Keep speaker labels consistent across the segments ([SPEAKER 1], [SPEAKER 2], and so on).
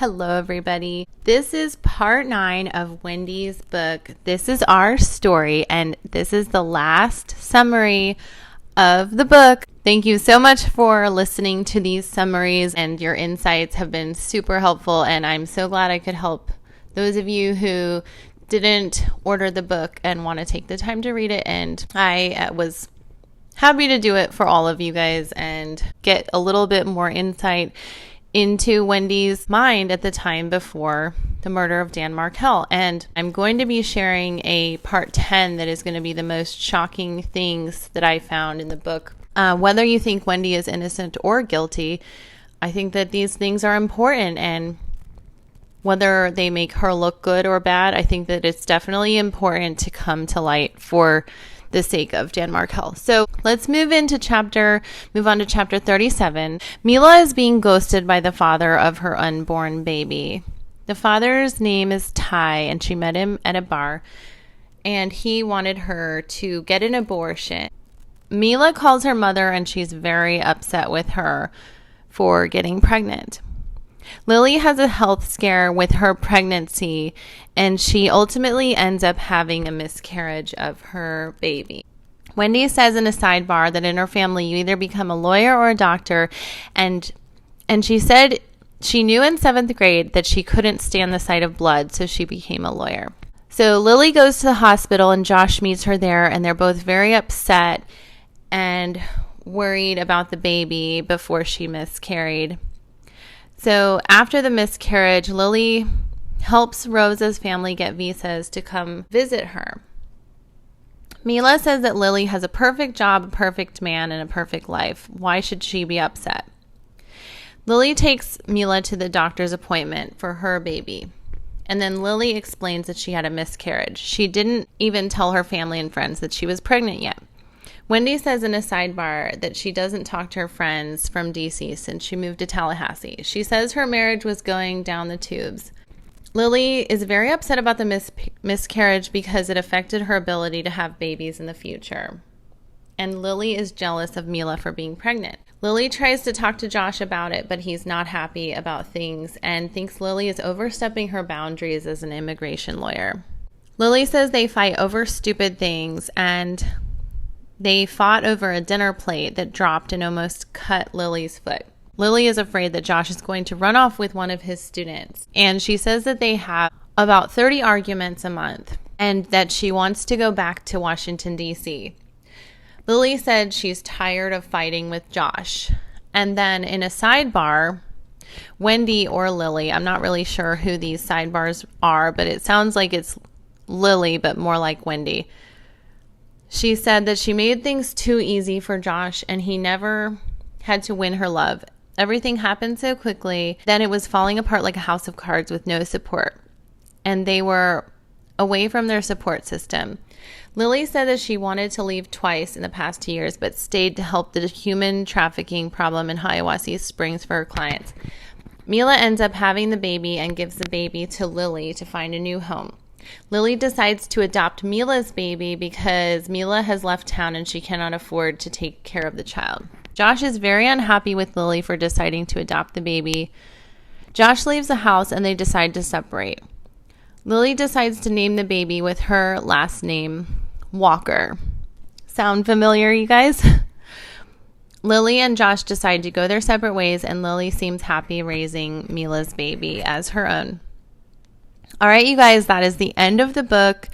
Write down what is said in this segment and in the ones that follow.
[SPEAKER 1] Hello, everybody. This is part 9 of Wendi's book. This is our story, and this is the last summary of the book. Thank you so much for listening to these summaries, and your insights have been super helpful, and I'm so glad I could help those of you who didn't order the book and want to take the time to read it. And I was happy to do it for all of you guys and get a little bit more insight into Wendi's mind at the time before the murder of Dan Markel. And I'm going to be sharing a part 10 that is going to be the most shocking things that I found in the book. Whether you think Wendi is innocent or guilty, I think that these things are important, and whether they make her look good or bad, I think that it's definitely important to come to light for the sake of Dan Markel. So let's move on to chapter 37. Mila is being ghosted by the father of her unborn baby. The father's name is Ty, and she met him at a bar, and he wanted her to get an abortion. Mila calls her mother, and she's very upset with her for getting pregnant. Lily has a health scare with her pregnancy, and she ultimately ends up having a miscarriage of her baby. Wendi says in a sidebar that in her family you either become a lawyer or a doctor, and she said she knew in 7th grade that she couldn't stand the sight of blood, so she became a lawyer. So Lily goes to the hospital, and Josh meets her there, and they're both very upset and worried about the baby before she miscarried. So after the miscarriage, Lily helps Rosa's family get visas to come visit her. Mila says that Lily has a perfect job, a perfect man, and a perfect life. Why should she be upset? Lily takes Mila to the doctor's appointment for her baby. And then Lily explains that she had a miscarriage. She didn't even tell her family and friends that she was pregnant yet. Wendi says in a sidebar that she doesn't talk to her friends from DC since she moved to Tallahassee. She says her marriage was going down the tubes. Lily is very upset about the miscarriage because it affected her ability to have babies in the future. And Lily is jealous of Mila for being pregnant. Lily tries to talk to Josh about it, but he's not happy about things and thinks Lily is overstepping her boundaries as an immigration lawyer. Lily says they fight over stupid things, and they fought over a dinner plate that dropped and almost cut Lily's foot. Lily is afraid that Josh is going to run off with one of his students, and she says that they have about 30 arguments a month and that she wants to go back to Washington, D.C. Lily said she's tired of fighting with Josh. And then in a sidebar, Wendi or Lily, I'm not really sure who these sidebars are, but it sounds like it's Lily, but more like Wendi. She said that she made things too easy for Josh, and he never had to win her love. Everything happened so quickly, then it was falling apart like a house of cards with no support. And they were away from their support system. Lily said that she wanted to leave twice in the past 2 years, but stayed to help the human trafficking problem in Hiawassee Springs for her clients. Mila ends up having the baby and gives the baby to Lily to find a new home. Lily decides to adopt Mila's baby because Mila has left town and she cannot afford to take care of the child. Josh is very unhappy with Lily for deciding to adopt the baby. Josh leaves the house and they decide to separate. Lily decides to name the baby with her last name, Walker. Sound familiar, you guys? Lily and Josh decide to go their separate ways, and Lily seems happy raising Mila's baby as her own. All right, you guys, that is the end of the book,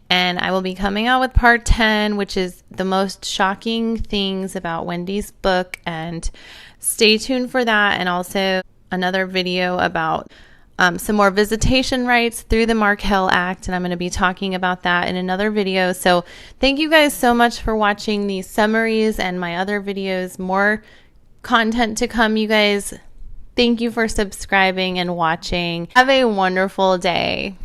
[SPEAKER 1] and I will be coming out with part 10, which is the most shocking things about Wendi's book, and stay tuned for that, and also another video about some more visitation rights through the Markel Act, and I'm going to be talking about that in another video. So thank you guys so much for watching these summaries and my other videos. More content to come, you guys. Thank you for subscribing and watching. Have a wonderful day.